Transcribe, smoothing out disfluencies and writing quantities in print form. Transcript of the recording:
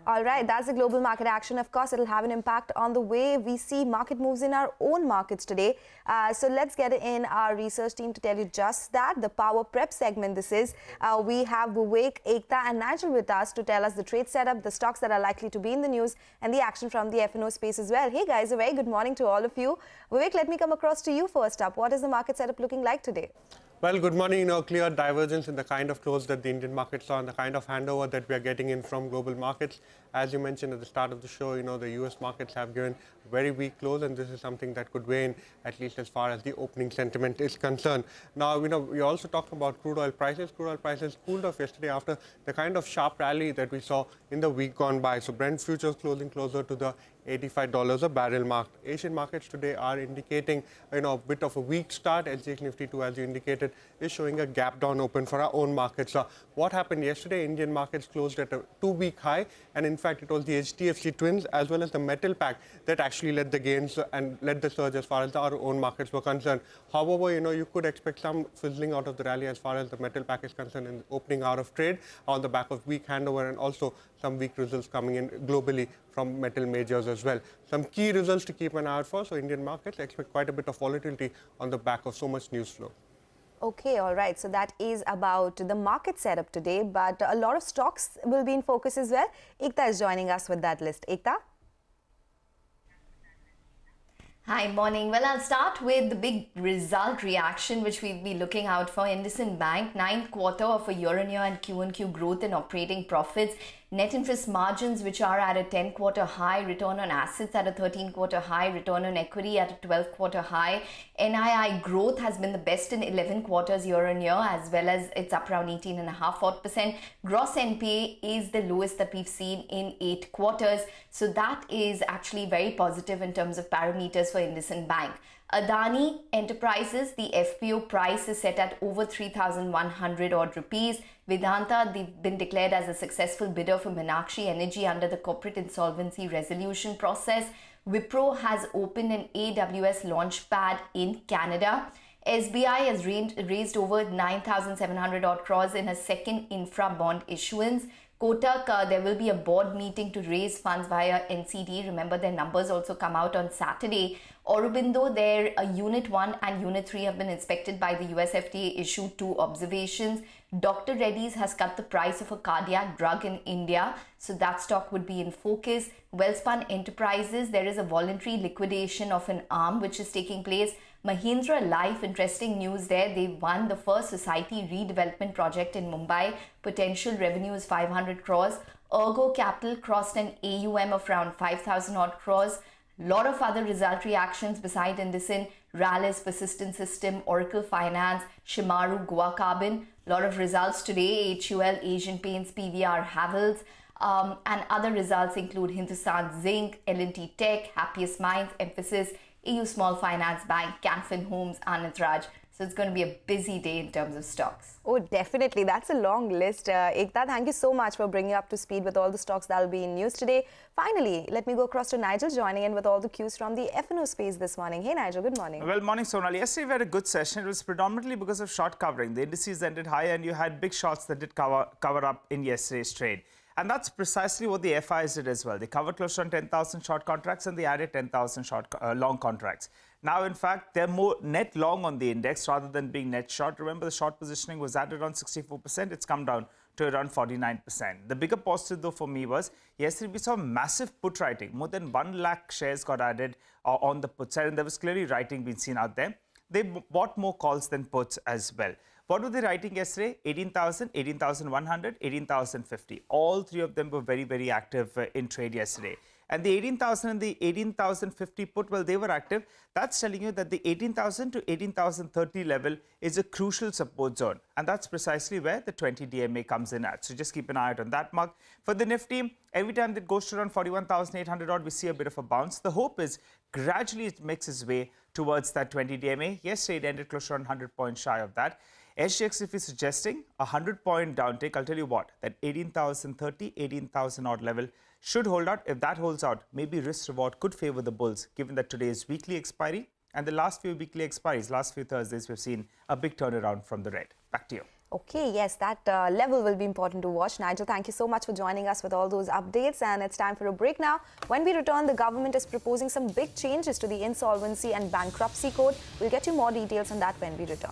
All right, that's the global market action. Of course, it'll have an impact on the way we see market moves in our own markets today. So let's get in our research team to tell you just that. The Power Prep segment this is. We have Vivek, Ekta and Nigel with us to tell us the trade setup, the stocks that are likely to be in the news and the action from the F&O space as well. Hey guys, a very good morning to all of you. Vivek, let me come across to you first up. What is the market setup looking like today? Well, good morning. Clear divergence in the kind of close that the Indian markets saw and the kind of handover that we are getting in from global markets. As you mentioned at the start of the show, the US markets have given very weak close, and this is something that could wane, at least as far as the opening sentiment is concerned. Now, we also talked about crude oil prices. Crude oil prices cooled off yesterday after the kind of sharp rally that we saw in the week gone by. So Brent futures closing closer to the $85 a barrel mark. Asian markets today are indicating a bit of a weak start. SGX Nifty 2, as you indicated, is showing a gap down open for our own markets. What happened yesterday? Indian markets closed at a 2-week high, and in fact it was the HDFC twins as well as the metal pack that actually led the gains and led the surge as far as our own markets were concerned. However, you could expect some fizzling out of the rally as far as the metal pack is concerned in the opening hour of trade on the back of weak handover and also some weak results coming in globally from metal majors as well. Some key results to keep an eye out for. So Indian markets expect quite a bit of volatility on the back of so much news flow. Okay, all right. So that is about the market setup today, but a lot of stocks will be in focus as well. Ekta is joining us with that list. Ekta? Hi, morning. Well, I'll start with the big result reaction, which we'll be looking out for. Indices Bank, 9th quarter of a year-on-year and Q-on-Q growth in operating profits. Net interest margins, which are at a 10-quarter high, return on assets at a 13-quarter high, return on equity at a 12-quarter high. NII growth has been the best in 11 quarters year-on-year, as well as it's up around 18.5%. Gross NPA is the lowest that we've seen in 8 quarters. So that is actually very positive in terms of parameters for Indices Bank. Adani Enterprises, the FPO price is set at over 3,100 odd rupees. Vedanta, they've been declared as a successful bidder for Meenakshi Energy under the corporate insolvency resolution process. Wipro has opened an AWS launchpad in Canada. SBI has raised over 9,700 odd crores in a second infra bond issuance. Kotak, there will be a board meeting to raise funds via NCD. Remember, their numbers also come out on Saturday. Aurobindo, their Unit 1 and Unit 3 have been inspected by the US FDA, issued 2 observations. Dr. Reddy's has cut the price of a cardiac drug in India, so that stock would be in focus. Wellspun Enterprises, there is a voluntary liquidation of an arm which is taking place. Mahindra Life, interesting news there. They won the first society redevelopment project in Mumbai. Potential revenue is 500 crores. Ergo Capital crossed an AUM of around 5,000 odd crores. Lot of other result reactions beside Indices, Rallied, Persistent System, Oracle Finance, Shimaru, Goa Carbon. Lot of results today. HUL, Asian Paints, PVR, Havells. And other results include Hindustan Zinc, L&T Tech, Happiest Minds, Emphasis, EU Small Finance Bank, Canfin Homes, Anand Raj. So it's going to be a busy day in terms of stocks. Oh, definitely. That's a long list. Ekta, thank you so much for bringing up to speed with all the stocks that will be in news today. Finally, let me go across to Nigel, joining in with all the cues from the F&O space this morning. Hey, Nigel, good morning. Well, morning, Sonal. Yesterday, we had a good session. It was predominantly because of short covering. The indices ended high, and you had big shorts that did cover up in yesterday's trade. And that's precisely what the FIs did as well. They covered close to 10,000 short contracts and they added 10,000 long contracts. Now, in fact, they're more net long on the index rather than being net short. Remember, the short positioning was at around 64%. It's come down to around 49%. The bigger positive, though, for me was yesterday we saw massive put writing. More than 1 lakh shares got added on the put side, and there was clearly writing being seen out there. They bought more calls than puts as well. What were they writing yesterday? 18,000, 18,100, 18,050. All 3 of them were very, very active in trade yesterday. And the 18,000 and the 18,050 put, well, they were active. That's telling you that the 18,000 to 18,030 level is a crucial support zone. And that's precisely where the 20 DMA comes in at. So just keep an eye out on that mark. For the Nifty, every time it goes to around 41,800 odd, we see a bit of a bounce. The hope is gradually it makes its way towards that 20 DMA. Yesterday, it ended close to around 100 points shy of that. SGX, if you're suggesting a 100-point downtake, I'll tell you what, that 18,030, 18,000 odd level should hold out. If that holds out, maybe risk reward could favor the bulls, given that today is weekly expiry. And the last few weekly expiries, last few Thursdays, we've seen a big turnaround from the red. Back to you. Okay, yes, that level will be important to watch. Nigel, thank you so much for joining us with all those updates. And it's time for a break now. When we return, the government is proposing some big changes to the Insolvency and Bankruptcy Code. We'll get you more details on that when we return.